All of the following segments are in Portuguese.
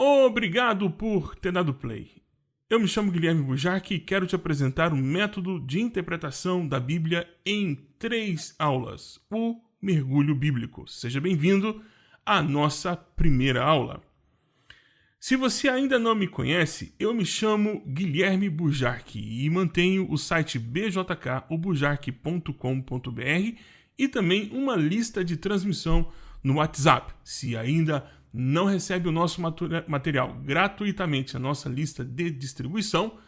Obrigado por ter dado play. Eu me chamo Guilherme Bujarque e quero te apresentar um método de interpretação da Bíblia em 3 aulas, o mergulho bíblico. Seja bem-vindo à nossa primeira aula. Se você ainda não me conhece, eu me chamo Guilherme Bujarque e mantenho o site bjkobujarque.com.br e também uma lista de transmissão no WhatsApp. Se ainda não recebe o nosso material gratuitamente, a nossa lista de distribuição,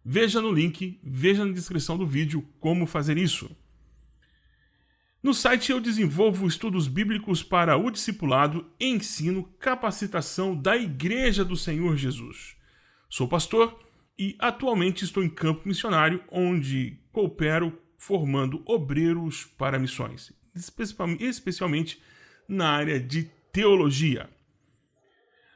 veja no link, veja na descrição do vídeo como fazer isso. No site eu desenvolvo estudos bíblicos para o discipulado, ensino, capacitação da Igreja do Senhor Jesus. Sou pastor e atualmente estou em campo missionário, onde coopero formando obreiros para missões, especialmente na área de teologia.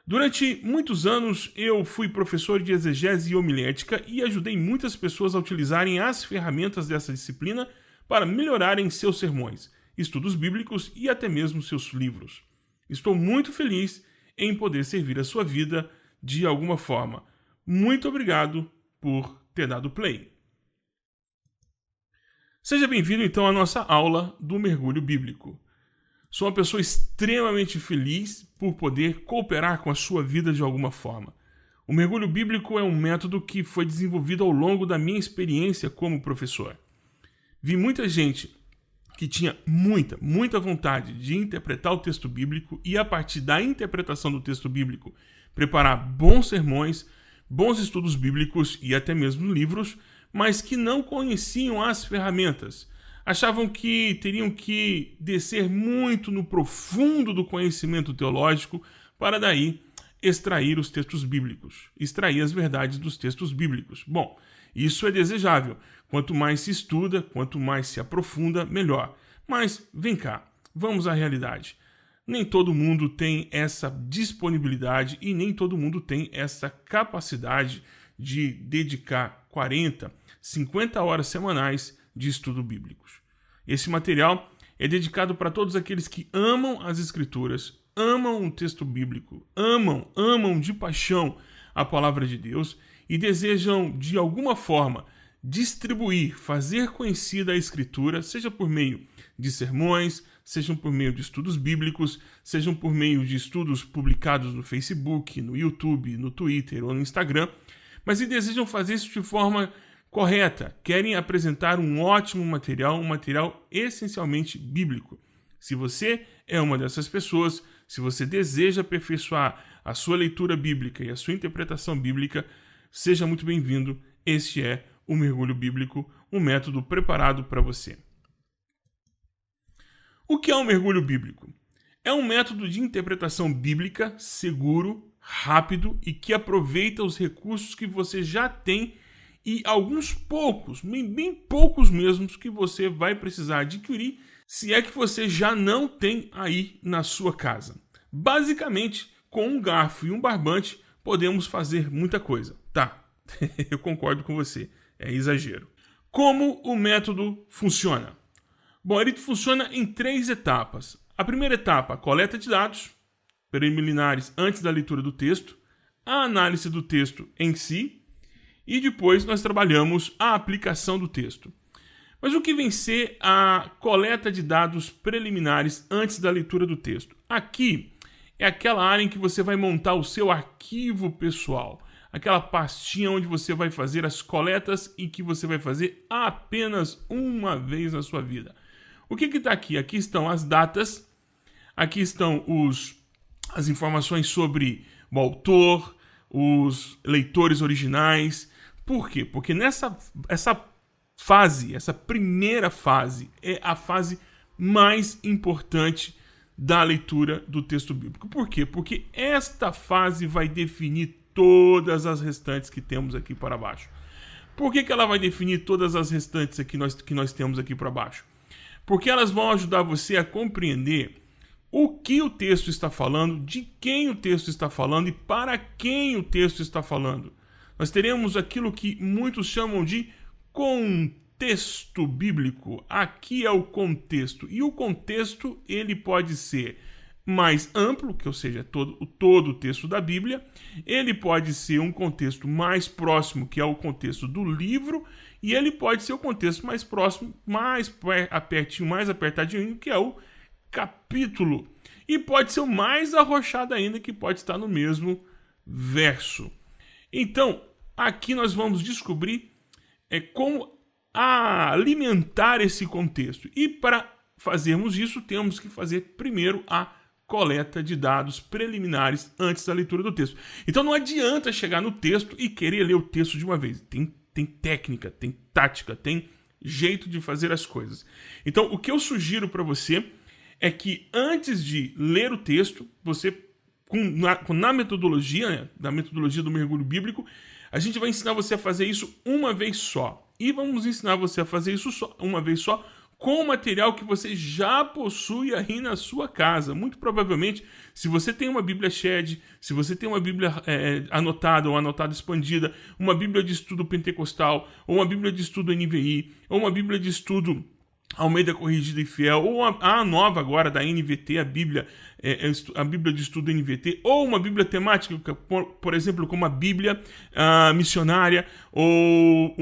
Durante muitos anos, eu fui professor de exegese e homilética e ajudei muitas pessoas a utilizarem as ferramentas dessa disciplina para melhorarem seus sermões, estudos bíblicos e até mesmo seus livros. Estou muito feliz em poder servir a sua vida de alguma forma. Muito obrigado por ter dado play. Seja bem-vindo então à nossa aula do mergulho bíblico. Sou uma pessoa extremamente feliz por poder cooperar com a sua vida de alguma forma. O mergulho bíblico é um método que foi desenvolvido ao longo da minha experiência como professor. Vi muita gente que tinha muita vontade de interpretar o texto bíblico e, a partir da interpretação do texto bíblico, preparar bons sermões, bons estudos bíblicos e até mesmo livros, mas que não conheciam as ferramentas. Achavam que teriam que descer muito no profundo do conhecimento teológico para daí extrair os textos bíblicos, extrair as verdades dos textos bíblicos. Bom, isso é desejável. Quanto mais se estuda, quanto mais se aprofunda, melhor. Mas vem cá, vamos à realidade. Nem todo mundo tem essa disponibilidade e nem todo mundo tem essa capacidade de dedicar 40, 50 horas semanais de estudo bíblicos. Esse material é dedicado para todos aqueles que amam as Escrituras, amam o texto bíblico, amam de paixão a palavra de Deus e desejam, de alguma forma, distribuir, fazer conhecida a Escritura, seja por meio de sermões, sejam por meio de estudos bíblicos, sejam por meio de estudos publicados no Facebook, no YouTube, no Twitter ou no Instagram, mas e desejam fazer isso de forma correta, querem apresentar um ótimo material, um material essencialmente bíblico. Se você é uma dessas pessoas, se você deseja aperfeiçoar a sua leitura bíblica e a sua interpretação bíblica, seja muito bem-vindo. Este é o Mergulho Bíblico, um método preparado para você. O que é um mergulho bíblico? É um método de interpretação bíblica seguro, rápido e que aproveita os recursos que você já tem e alguns poucos, bem poucos mesmo, que você vai precisar adquirir se é que você já não tem aí na sua casa. Basicamente, com um garfo e um barbante, podemos fazer muita coisa. Tá, eu concordo com você, é exagero. Como o método funciona? Bom, ele funciona em 3 etapas. A primeira etapa, a coleta de dados preliminares antes da leitura do texto, a análise do texto em si, e depois nós trabalhamos a aplicação do texto. Mas o que vem ser a coleta de dados preliminares antes da leitura do texto? Aqui é aquela área em que você vai montar o seu arquivo pessoal, aquela pastinha onde você vai fazer as coletas e que você vai fazer apenas uma vez na sua vida. O que está aqui? Aqui estão as datas, aqui estão as informações sobre o autor, os leitores originais. Por quê? Porque essa primeira fase, é a fase mais importante da leitura do texto bíblico. Por quê? Porque esta fase vai definir todas as restantes que temos aqui para baixo. Por que ela vai definir todas as restantes que nós temos aqui para baixo? Porque elas vão ajudar você a compreender o que o texto está falando, de quem o texto está falando e para quem o texto está falando. Nós teremos aquilo que muitos chamam de contexto bíblico. Aqui é o contexto. E o contexto, ele pode ser mais amplo, que ou seja, todo o texto da Bíblia. Ele pode ser um contexto mais próximo, que é o contexto do livro, e ele pode ser o contexto mais próximo, mais apertadinho, que é o capítulo. E pode ser o mais arrochado ainda, que pode estar no mesmo verso. Então, aqui nós vamos descobrir como alimentar esse contexto. E para fazermos isso, temos que fazer primeiro a coleta de dados preliminares antes da leitura do texto. Então não adianta chegar no texto e querer ler o texto de uma vez. Tem técnica, tem tática, tem jeito de fazer as coisas. Então o que eu sugiro para você é que antes de ler o texto, você, na metodologia, né, da metodologia do mergulho bíblico, a gente vai ensinar você a fazer isso uma vez só. E vamos ensinar você a fazer isso uma vez só com o material que você já possui aí na sua casa. Muito provavelmente, se você tem uma Bíblia Shed, se você tem uma Bíblia anotada ou anotada expandida, uma Bíblia de estudo pentecostal, ou uma Bíblia de estudo NVI, ou uma Bíblia de estudo Almeida Corrigida e Fiel, ou a nova agora da NVT, a Bíblia de estudo NVT, ou uma Bíblia temática, por exemplo, como a Bíblia missionária, ou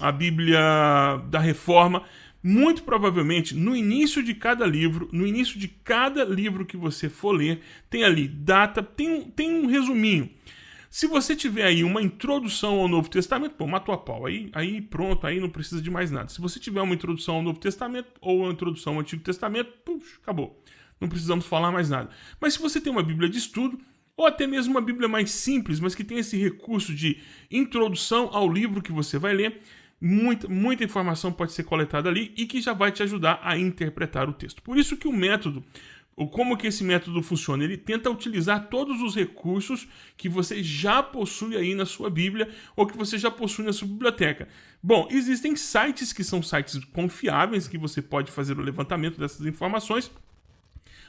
a Bíblia da Reforma. Muito provavelmente, no início de cada livro que você for ler, tem ali data, tem um resuminho. Se você tiver aí uma introdução ao Novo Testamento, pô, matou a pau. Aí pronto, aí não precisa de mais nada. Se você tiver uma introdução ao Novo Testamento ou uma introdução ao Antigo Testamento, puxa, acabou. Não precisamos falar mais nada. Mas se você tem uma Bíblia de estudo, ou até mesmo uma Bíblia mais simples, mas que tem esse recurso de introdução ao livro que você vai ler, muita informação pode ser coletada ali e que já vai te ajudar a interpretar o texto. Por isso que o método, como que esse método funciona? Ele tenta utilizar todos os recursos que você já possui aí na sua Bíblia ou que você já possui na sua biblioteca. Bom, existem sites que são sites confiáveis que você pode fazer o levantamento dessas informações.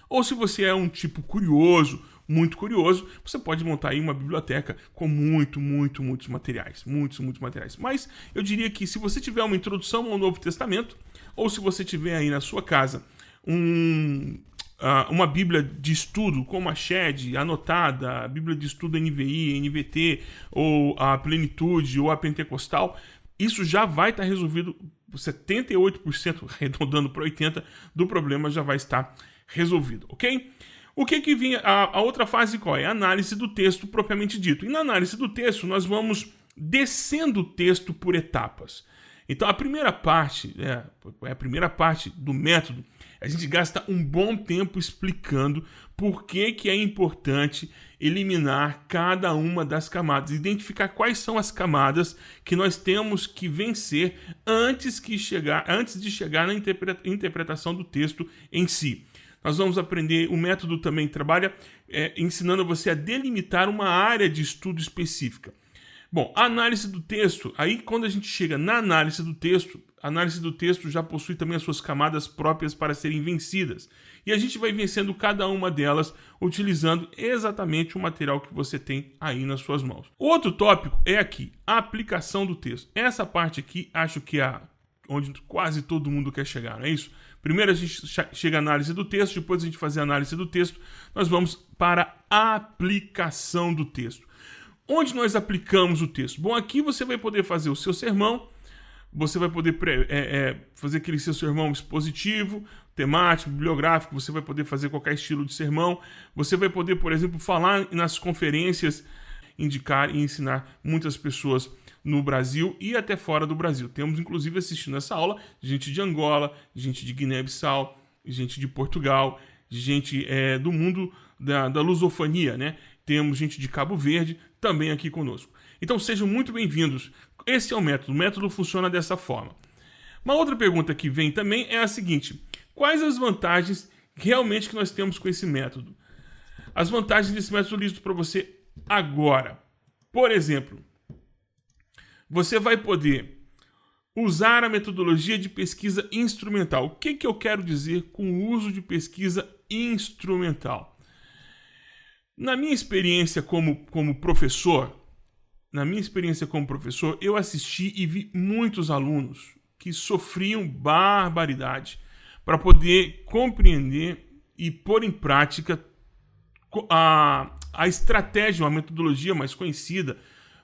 Ou se você é um tipo curioso, muito curioso, você pode montar aí uma biblioteca com muitos materiais. Muitos materiais. Mas eu diria que se você tiver uma introdução ao Novo Testamento, ou se você tiver aí na sua casa uma Bíblia de estudo, como a Shed, anotada, a Bíblia de estudo NVI, NVT, ou a Plenitude, ou a Pentecostal, isso já vai estar resolvido, 78%, arredondando para 80%, do problema já vai estar resolvido, ok? O que vinha, a outra fase qual é? A análise do texto propriamente dito. E na análise do texto, nós vamos descendo o texto por etapas. Então, a primeira parte do método, a gente gasta um bom tempo explicando por que é importante eliminar cada uma das camadas, identificar quais são as camadas que nós temos que vencer antes de chegar na interpretação do texto em si. Nós vamos aprender, o método também trabalha ensinando você a delimitar uma área de estudo específica. Bom, a análise do texto, aí quando a gente chega na análise do texto já possui também as suas camadas próprias para serem vencidas. E a gente vai vencendo cada uma delas utilizando exatamente o material que você tem aí nas suas mãos. O outro tópico é aqui, a aplicação do texto. Essa parte aqui, acho que é onde quase todo mundo quer chegar, não é isso? Primeiro a gente chega à análise do texto, depois a gente fazer a análise do texto, nós vamos para a aplicação do texto. Onde nós aplicamos o texto? Bom, aqui você vai poder fazer o seu sermão, você vai poder fazer aquele seu sermão expositivo, temático, bibliográfico, você vai poder fazer qualquer estilo de sermão, você vai poder, por exemplo, falar nas conferências, indicar e ensinar muitas pessoas no Brasil e até fora do Brasil. Temos, inclusive, assistindo essa aula, gente de Angola, gente de Guiné-Bissau, gente de Portugal, gente do mundo da lusofonia, né? Temos gente de Cabo Verde também aqui conosco. Então, sejam muito bem-vindos. Esse é o método. O método funciona dessa forma. Uma outra pergunta que vem também é a seguinte: quais as vantagens realmente que nós temos com esse método? As vantagens desse método eu listo para você agora. Por exemplo, você vai poder usar a metodologia de pesquisa instrumental. O que eu quero dizer com o uso de pesquisa instrumental? Na minha experiência como professor, eu assisti e vi muitos alunos que sofriam barbaridade para poder compreender e pôr em prática a estratégia, uma metodologia mais conhecida,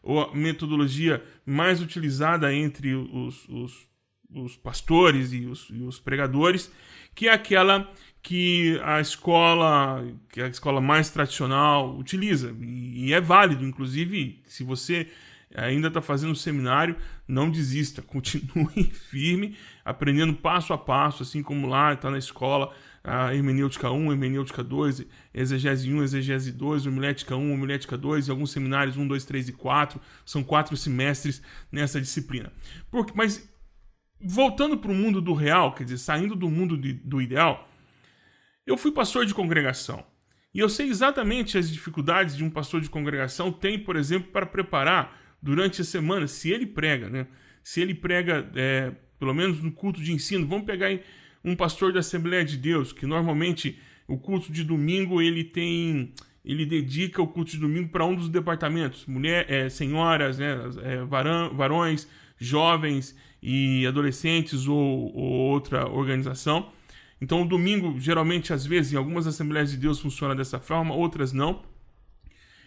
ou a metodologia mais utilizada entre os pastores e os pregadores, que é aquela que a escola mais tradicional utiliza. E é válido, inclusive, se você ainda está fazendo seminário, não desista, continue firme, aprendendo passo a passo, assim como lá está na escola, a hermenêutica 1, hermenêutica 2, exegese 1, exegese 2, homilética 1, homilética 2, e alguns seminários 1, 2, 3 e 4, são 4 semestres nessa disciplina. Mas voltando para o mundo do real, quer dizer, saindo do mundo do ideal, eu fui pastor de congregação. E eu sei exatamente as dificuldades de um pastor de congregação tem, por exemplo, para preparar durante a semana, se ele prega, né? Se ele prega, pelo menos no culto de ensino, vamos pegar um pastor da Assembleia de Deus, que normalmente o culto de domingo ele dedica o culto de domingo para um dos departamentos, senhoras, né? Varões, jovens e adolescentes ou outra organização. Então o domingo, geralmente, às vezes, em algumas Assembleias de Deus funciona dessa forma, outras não.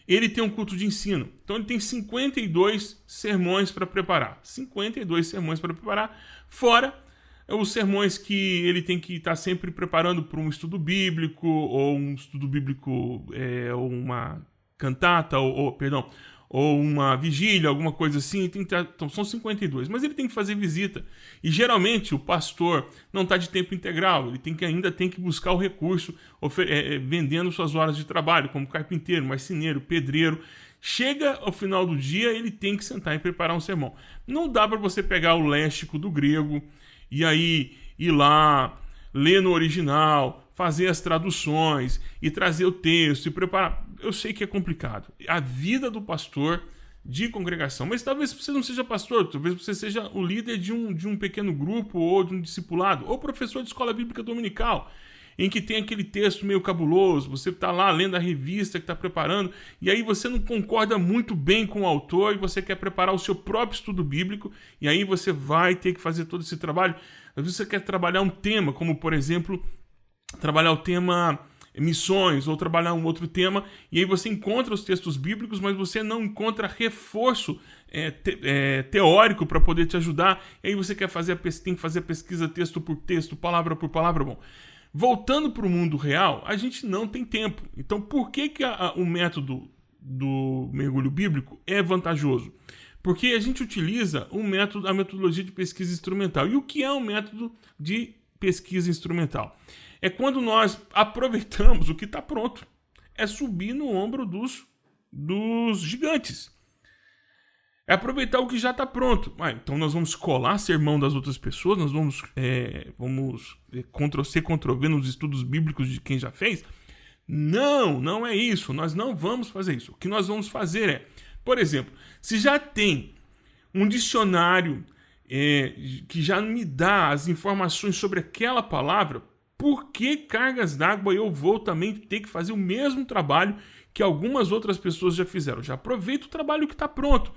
Ele tem um culto de ensino. Então ele tem 52 sermões para preparar. 52 sermões para preparar, fora os sermões que ele tem que estar sempre preparando para um estudo bíblico, ou um estudo bíblico, ou uma cantata, ou uma vigília, alguma coisa assim. Então são 52, mas ele tem que fazer visita. E geralmente o pastor não está de tempo integral, ele ainda tem que buscar o recurso, vendendo suas horas de trabalho, como carpinteiro, marceneiro, pedreiro. Chega ao final do dia, ele tem que sentar e preparar um sermão. Não dá para você pegar o léxico do grego e aí ir lá, ler no original, fazer as traduções e trazer o texto e preparar. Eu sei que é complicado. A vida do pastor de congregação. Mas talvez você não seja pastor, talvez você seja o líder de um pequeno grupo ou de um discipulado, ou professor de escola bíblica dominical, em que tem aquele texto meio cabuloso, você está lá lendo a revista que está preparando, e aí você não concorda muito bem com o autor, e você quer preparar o seu próprio estudo bíblico, e aí você vai ter que fazer todo esse trabalho. Às vezes você quer trabalhar um tema, como por exemplo, trabalhar o tema missões, ou trabalhar um outro tema, e aí você encontra os textos bíblicos, mas você não encontra reforço teórico para poder te ajudar, e aí você tem que fazer pesquisa texto por texto, palavra por palavra. Bom, voltando para o mundo real, a gente não tem tempo. Então, por que o método do mergulho bíblico é vantajoso? Porque a gente utiliza a metodologia de pesquisa instrumental. E o que é um método de pesquisa instrumental? É quando nós aproveitamos o que está pronto. É subir no ombro dos gigantes. É aproveitar o que já está pronto. Então nós vamos colar sermão das outras pessoas, nós vamos Ctrl-C, Ctrl-V nos estudos bíblicos de quem já fez. Não é isso. Nós não vamos fazer isso. O que nós vamos fazer é, por exemplo, se já tem um dicionário que já me dá as informações sobre aquela palavra, por que cargas d'água eu vou também ter que fazer o mesmo trabalho que algumas outras pessoas já fizeram? Já aproveito o trabalho que está pronto.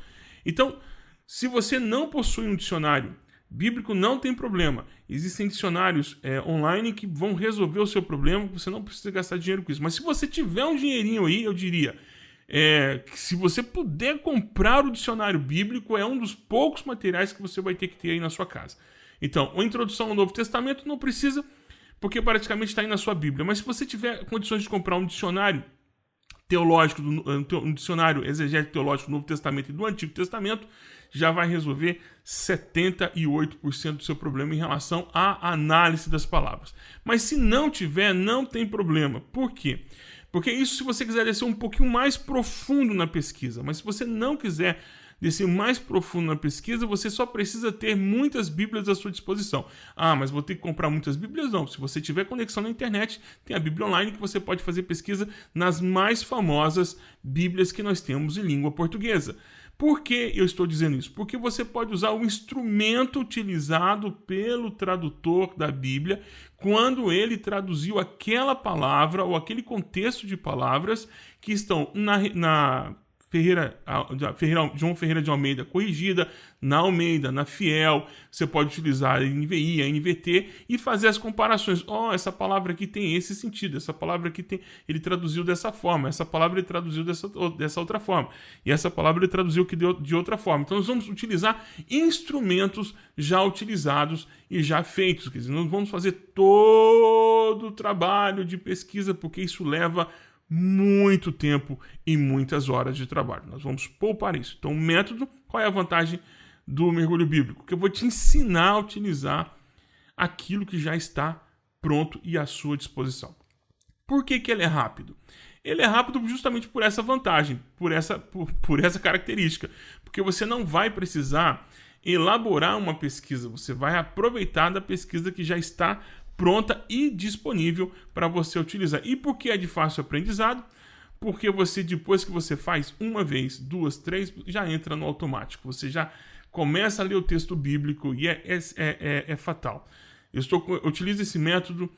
Então, se você não possui um dicionário bíblico, não tem problema. Existem dicionários online que vão resolver o seu problema, você não precisa gastar dinheiro com isso. Mas se você tiver um dinheirinho aí, eu diria, que se você puder comprar o dicionário bíblico, é um dos poucos materiais que você vai ter que ter aí na sua casa. Então, a introdução ao Novo Testamento não precisa, porque praticamente está aí na sua Bíblia. Mas se você tiver condições de comprar um dicionário teológico, um dicionário exegético teológico do Novo Testamento e do Antigo Testamento, já vai resolver 78% do seu problema em relação à análise das palavras. Mas se não tiver, não tem problema. Por quê? Porque isso, se você quiser descer um pouquinho mais profundo na pesquisa. Mas se você não quiser descer mais profundo na pesquisa, você só precisa ter muitas Bíblias à sua disposição. Mas vou ter que comprar muitas Bíblias? Não. Se você tiver conexão na internet, tem a Bíblia Online que você pode fazer pesquisa nas mais famosas Bíblias que nós temos em língua portuguesa. Por que eu estou dizendo isso? Porque você pode usar o instrumento utilizado pelo tradutor da Bíblia quando ele traduziu aquela palavra ou aquele contexto de palavras que estão João Ferreira de Almeida corrigida, na Almeida, na Fiel. Você pode utilizar a NVI, a NVT e fazer as comparações. Essa palavra aqui tem esse sentido, essa palavra aqui ele traduziu dessa forma, essa palavra ele traduziu dessa outra forma, e essa palavra ele traduziu de outra forma. Então nós vamos utilizar instrumentos já utilizados e já feitos. Quer dizer, nós vamos fazer todo o trabalho de pesquisa, porque isso leva muito tempo e muitas horas de trabalho. Nós vamos poupar isso. Então, o método, qual é a vantagem do mergulho bíblico? Que eu vou te ensinar a utilizar aquilo que já está pronto e à sua disposição. Por que ele é rápido? Ele é rápido justamente por essa vantagem, por essa característica. Porque você não vai precisar elaborar uma pesquisa, você vai aproveitar da pesquisa que já está pronta e disponível para você utilizar. E por que é de fácil aprendizado? Porque você, depois que você faz uma vez, duas, três, já entra no automático. Você já começa a ler o texto bíblico e é fatal. Eu utilizo esse método,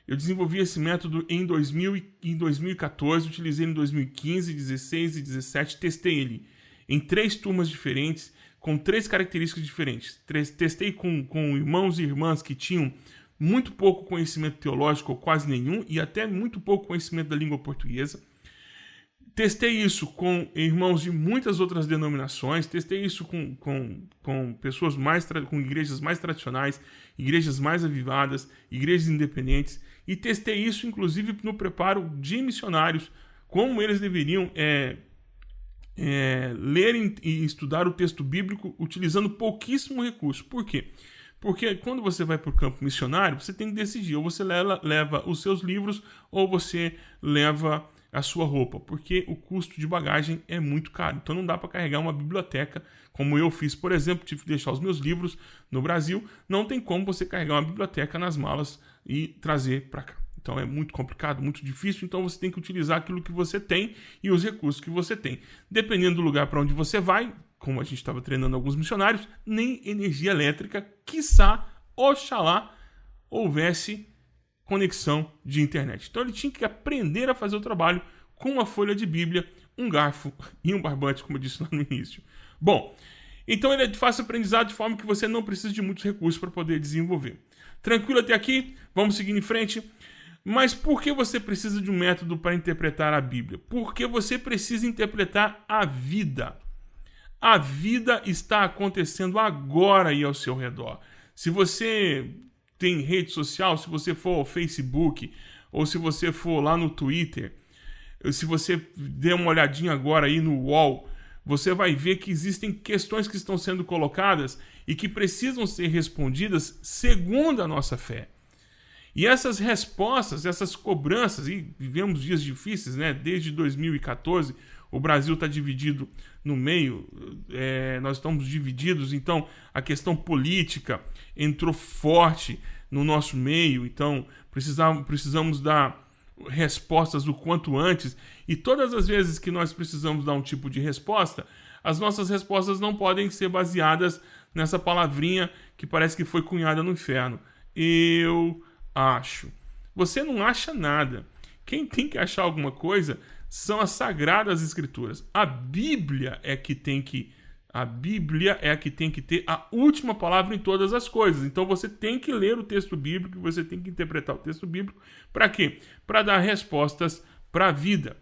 eu desenvolvi esse método em 2014, utilizei em 2015, 16 e 17, testei ele em 3 turmas diferentes, com 3 características diferentes. Testei com irmãos e irmãs que tinham muito pouco conhecimento teológico, ou quase nenhum, e até muito pouco conhecimento da língua portuguesa. Testei isso com irmãos de muitas outras denominações, testei isso com pessoas com igrejas mais tradicionais, igrejas mais avivadas, igrejas independentes, e testei isso inclusive no preparo de missionários, como eles deveriam ler e estudar o texto bíblico utilizando pouquíssimo recurso. Por quê? Porque quando você vai para o campo missionário, você tem que decidir, ou você leva os seus livros, ou você leva a sua roupa, porque o custo de bagagem é muito caro. Então não dá para carregar uma biblioteca, como eu fiz, por exemplo, tive que deixar os meus livros no Brasil. Não tem como você carregar uma biblioteca nas malas e trazer para cá. Então é muito complicado, muito difícil, então você tem que utilizar aquilo que você tem e os recursos que você tem. Dependendo do lugar para onde você vai, como a gente estava treinando alguns missionários, nem energia elétrica, quiçá, oxalá, houvesse conexão de internet. Então ele tinha que aprender a fazer o trabalho com uma folha de Bíblia, um garfo e um barbante, como eu disse lá no início. Bom, então ele é de fácil aprendizado, de forma que você não precisa de muitos recursos para poder desenvolver. Tranquilo até aqui? Vamos seguir em frente. Mas por que você precisa de um método para interpretar a Bíblia? Porque você precisa interpretar a vida. A vida está acontecendo agora aí ao seu redor. Se você tem rede social, se você for ao Facebook, ou se você for lá no Twitter, se você der uma olhadinha agora aí no UOL, você vai ver que existem questões que estão sendo colocadas e que precisam ser respondidas segundo a nossa fé. E essas respostas, essas cobranças, e vivemos dias difíceis, né? Desde 2014, o Brasil está dividido no meio, nós estamos divididos, então a questão política entrou forte no nosso meio, então precisamos dar respostas o quanto antes, e todas as vezes que nós precisamos dar um tipo de resposta, as nossas respostas não podem ser baseadas nessa palavrinha que parece que foi cunhada no inferno. Eu acho. Você não acha nada. Quem tem que achar alguma coisa são as Sagradas Escrituras. A Bíblia é a que tem que ter a última palavra em todas as coisas. Então você tem que ler o texto bíblico, você tem que interpretar o texto bíblico. Para quê? Para dar respostas para a vida.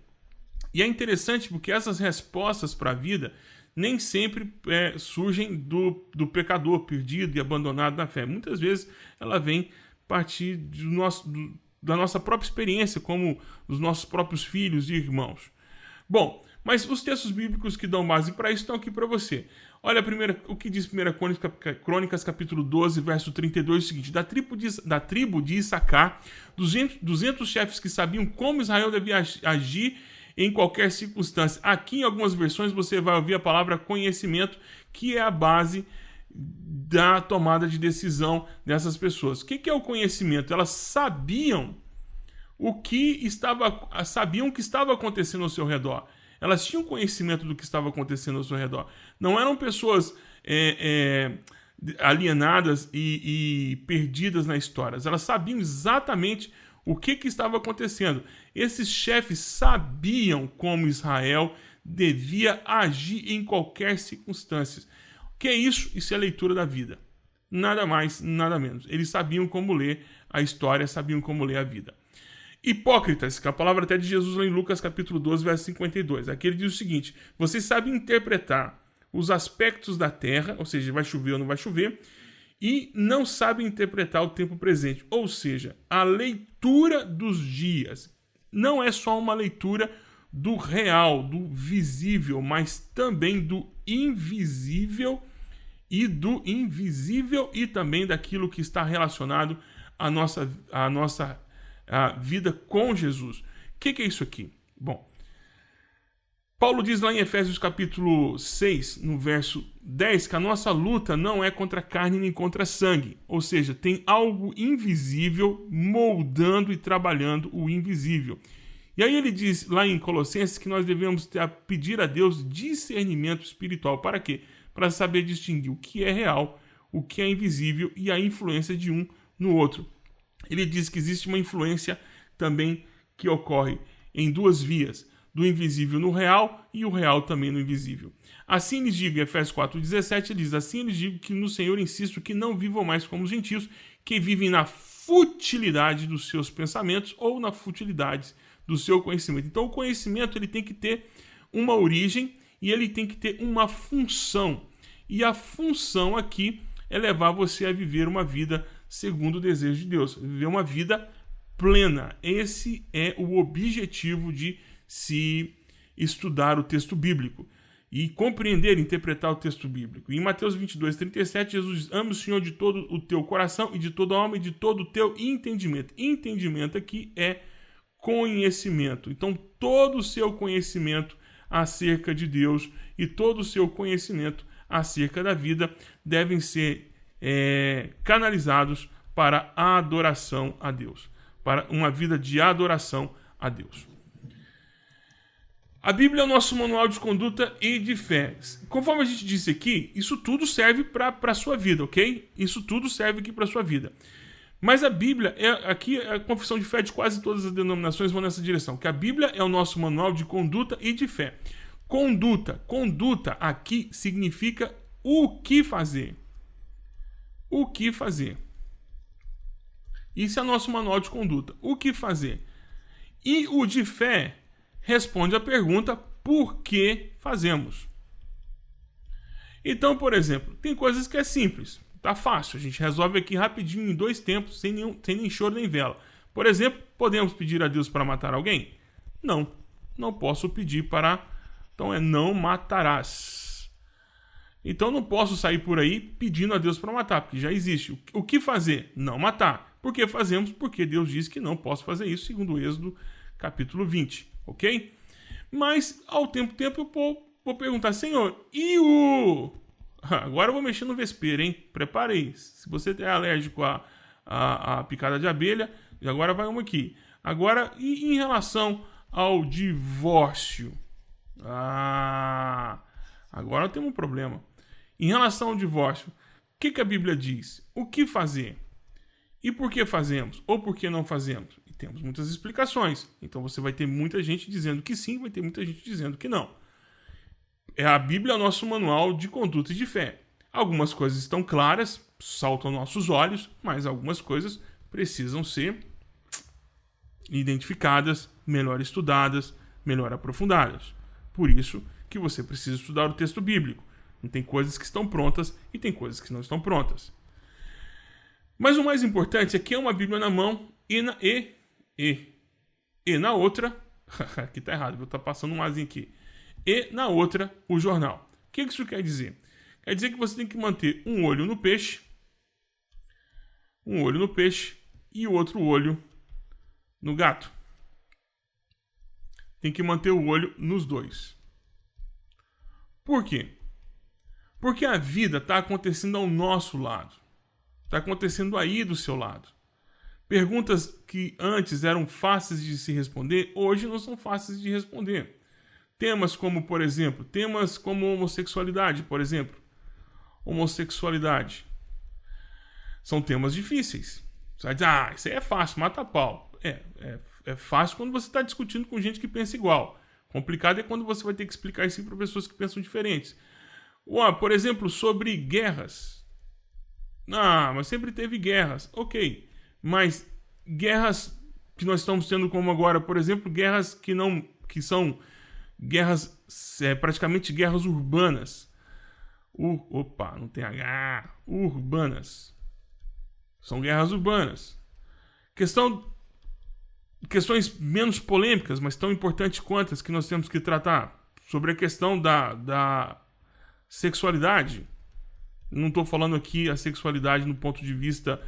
E é interessante porque essas respostas para a vida nem sempre surgem do pecador perdido e abandonado na fé. Muitas vezes ela vem partir da nossa própria experiência, como dos nossos próprios filhos e irmãos. Bom, mas os textos bíblicos que dão base para isso estão aqui para você. Olha o que diz 1 Crônicas, capítulo 12, verso 32, o seguinte: da tribo de Issacar, 200 chefes que sabiam como Israel devia agir em qualquer circunstância. Aqui, em algumas versões, você vai ouvir a palavra conhecimento, que é a base da tomada de decisão dessas pessoas. O que é o conhecimento? Elas sabiam o que estava acontecendo ao seu redor. Elas tinham conhecimento do que estava acontecendo ao seu redor. Não eram pessoas alienadas e perdidas na história. Elas sabiam exatamente o que estava acontecendo. Esses chefes sabiam como Israel devia agir em qualquer circunstância. O que é isso? Isso é a leitura da vida. Nada mais, nada menos. Eles sabiam como ler a história, sabiam como ler a vida. Hipócritas, que é a palavra até de Jesus lá em Lucas capítulo 12, verso 52. Aqui ele diz o seguinte: vocês sabem interpretar os aspectos da terra, ou seja, vai chover ou não vai chover, e não sabem interpretar o tempo presente. Ou seja, a leitura dos dias não é só uma leitura do real, do visível, mas também do invisível e também daquilo que está relacionado à nossa vida com Jesus. O que é isso aqui? Bom, Paulo diz lá em Efésios capítulo 6, no verso 10, que a nossa luta não é contra carne nem contra sangue. Ou seja, tem algo invisível moldando e trabalhando o invisível. E aí ele diz lá em Colossenses que nós devemos pedir a Deus discernimento espiritual. Para quê? Para saber distinguir o que é real, o que é invisível e a influência de um no outro. Ele diz que existe uma influência também que ocorre em duas vias, do invisível no real e o real também no invisível. Assim lhes digo, em Efésios 4,17, ele diz: assim lhes digo que no Senhor insisto que não vivam mais como os gentios, que vivem na futilidade dos seus pensamentos ou na futilidade do seu conhecimento. Então o conhecimento ele tem que ter uma origem e ele tem que ter uma função. E a função aqui é levar você a viver uma vida segundo o desejo de Deus, viver uma vida plena. Esse é o objetivo de se estudar o texto bíblico e compreender, interpretar o texto bíblico. Em Mateus 22:37, Jesus diz: ama o Senhor de todo o teu coração e de toda a alma e de todo o teu entendimento. Entendimento aqui é conhecimento. Então, todo o seu conhecimento acerca de Deus e todo o seu conhecimento acerca da vida devem ser canalizados para a adoração a Deus, para uma vida de adoração a Deus. A Bíblia é o nosso manual de conduta e de fé. Conforme a gente disse aqui, isso tudo serve para a sua vida, ok? Isso tudo serve aqui para a sua vida. Mas a Bíblia, aqui a confissão de fé de quase todas as denominações vão nessa direção, que a Bíblia é o nosso manual de conduta e de fé. Conduta aqui significa o que fazer. O que fazer. Isso é o nosso manual de conduta. O que fazer. E o de fé responde à pergunta: por que fazemos? Então, por exemplo, tem coisas que é simples. Tá fácil, a gente resolve aqui rapidinho em 2 tempos, sem nem choro nem vela. Por exemplo, podemos pedir a Deus para matar alguém? Não posso pedir para... Então não matarás. Então não posso sair por aí pedindo a Deus para matar, porque já existe. O que fazer? Não matar. Por que fazemos? Porque Deus diz que não posso fazer isso, segundo o Êxodo capítulo 20, ok? Mas ao tempo eu vou perguntar: Senhor, e o... Agora eu vou mexer no vespeiro, hein? Prepare aí. Se você é alérgico à picada de abelha, agora vai uma aqui. Agora, e em relação ao divórcio? Agora temos um problema. Em relação ao divórcio, o que a Bíblia diz? O que fazer? E por que fazemos? Ou por que não fazemos? E temos muitas explicações. Então você vai ter muita gente dizendo que sim, vai ter muita gente dizendo que não. A Bíblia é o nosso manual de conduta e de fé. Algumas coisas estão claras, saltam aos nossos olhos, mas algumas coisas precisam ser identificadas, melhor estudadas, melhor aprofundadas. Por isso que você precisa estudar o texto bíblico. Tem coisas que estão prontas e tem coisas que não estão prontas. Mas o mais importante é que é uma Bíblia na mão e na outra... aqui tá errado, vou estar passando um azinho aqui. E na outra, o jornal. O que isso quer dizer? Quer dizer que você tem que manter um olho no peixe e o outro olho no gato. Tem que manter o olho nos dois. Por quê? Porque a vida está acontecendo ao nosso lado. Está acontecendo aí do seu lado. Perguntas que antes eram fáceis de se responder, hoje não são fáceis de responder. Temas como, por exemplo, temas como homossexualidade, por exemplo. Homossexualidade. São temas difíceis. Você vai dizer: isso aí é fácil, mata pau. É fácil quando você está discutindo com gente que pensa igual. Complicado é quando você vai ter que explicar isso para pessoas que pensam diferentes. Por exemplo, sobre guerras. Mas sempre teve guerras. Ok, mas guerras que nós estamos tendo como agora, por exemplo, guerras que são guerras, praticamente guerras urbanas. Não tem H. Urbanas. São guerras urbanas. Questões menos polêmicas, mas tão importantes quanto as que nós temos que tratar. Sobre a questão da sexualidade. Não estou falando aqui a sexualidade no ponto de vista...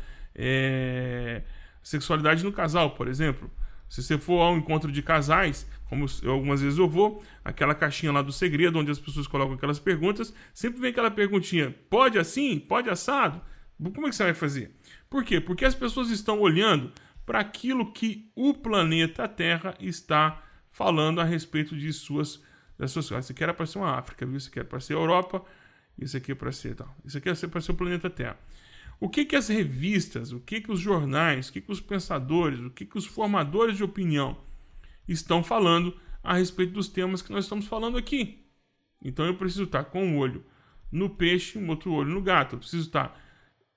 sexualidade no casal, por exemplo. Se você for ao encontro de casais, como algumas vezes eu vou, aquela caixinha lá do segredo, onde as pessoas colocam aquelas perguntas, sempre vem aquela perguntinha, pode assim? Pode assado? Como é que você vai fazer? Por quê? Porque as pessoas estão olhando para aquilo que o planeta Terra está falando a respeito de das suas coisas. Isso aqui era para ser uma África, viu? Isso aqui era para ser a Europa, isso aqui é para ser tal. Isso aqui é para ser o planeta Terra. O que as revistas, o que os jornais, o que os pensadores, o que os formadores de opinião estão falando a respeito dos temas que nós estamos falando aqui? Então eu preciso estar com um olho no peixe e um outro olho no gato. Eu preciso estar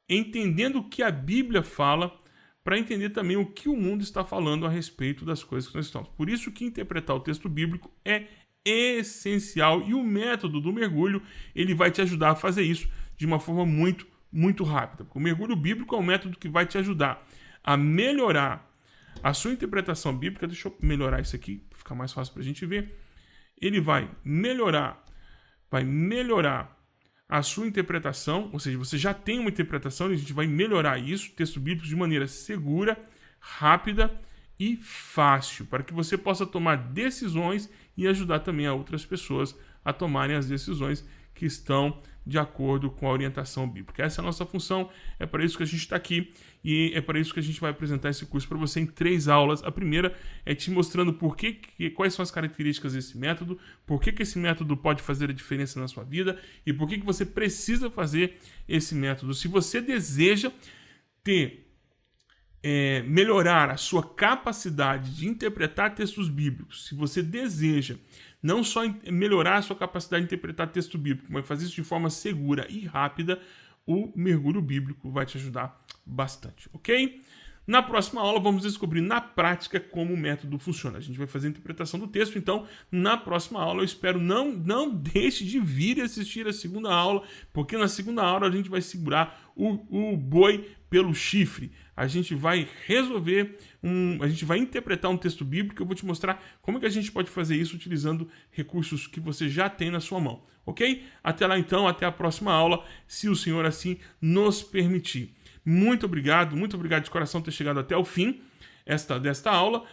entendendo o que a Bíblia fala para entender também o que o mundo está falando a respeito das coisas que nós estamos. Por isso que interpretar o texto bíblico é essencial e o método do mergulho ele vai te ajudar a fazer isso de uma forma muito rápida. Porque o mergulho bíblico é um método que vai te ajudar a melhorar a sua interpretação bíblica. Deixa eu melhorar isso aqui, para ficar mais fácil para a gente ver. Ele vai melhorar a sua interpretação, ou seja, você já tem uma interpretação e a gente vai melhorar isso, texto bíblico, de maneira segura, rápida e fácil, para que você possa tomar decisões e ajudar também a outras pessoas a tomarem as decisões que estão de acordo com a orientação bíblica. Essa é a nossa função, é para isso que a gente está aqui e é para isso que a gente vai apresentar esse curso para você em 3 aulas. A primeira é te mostrando quais são as características desse método, por que esse método pode fazer a diferença na sua vida e por que você precisa fazer esse método. Se você deseja melhorar a sua capacidade de interpretar textos bíblicos, se você deseja não só melhorar a sua capacidade de interpretar texto bíblico, mas fazer isso de forma segura e rápida, o mergulho bíblico vai te ajudar bastante, ok? Na próxima aula vamos descobrir na prática como o método funciona. A gente vai fazer a interpretação do texto, então na próxima aula eu espero não deixe de vir e assistir a segunda aula, porque na segunda aula a gente vai segurar o boi pelo chifre. A gente vai a gente vai interpretar um texto bíblico. Eu vou te mostrar como é que a gente pode fazer isso utilizando recursos que você já tem na sua mão, ok? Até lá então, até a próxima aula, se o Senhor assim nos permitir. Muito obrigado de coração por ter chegado até o fim desta aula.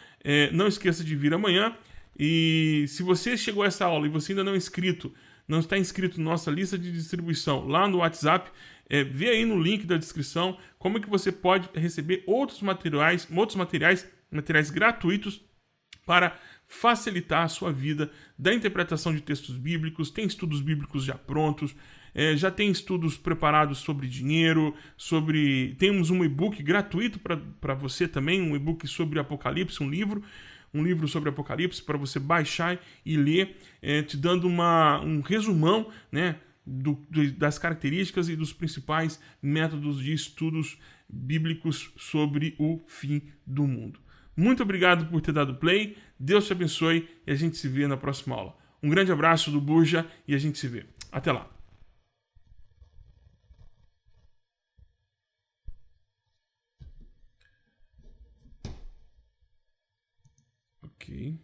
Não esqueça de vir amanhã. E se você chegou a essa aula e você ainda não está inscrito na nossa lista de distribuição lá no WhatsApp, vê aí no link da descrição como é que você pode receber outros materiais gratuitos para facilitar a sua vida da interpretação de textos bíblicos. Tem estudos bíblicos já prontos, já tem estudos preparados sobre dinheiro, temos um e-book gratuito para você também, um e-book sobre Apocalipse, um livro sobre Apocalipse para você baixar e ler, te dando um resumão, né, das características e dos principais métodos de estudos bíblicos sobre o fim do mundo. Muito obrigado por ter dado play, Deus te abençoe e a gente se vê na próxima aula. Um grande abraço do Burja e a gente se vê. Até lá. Ok.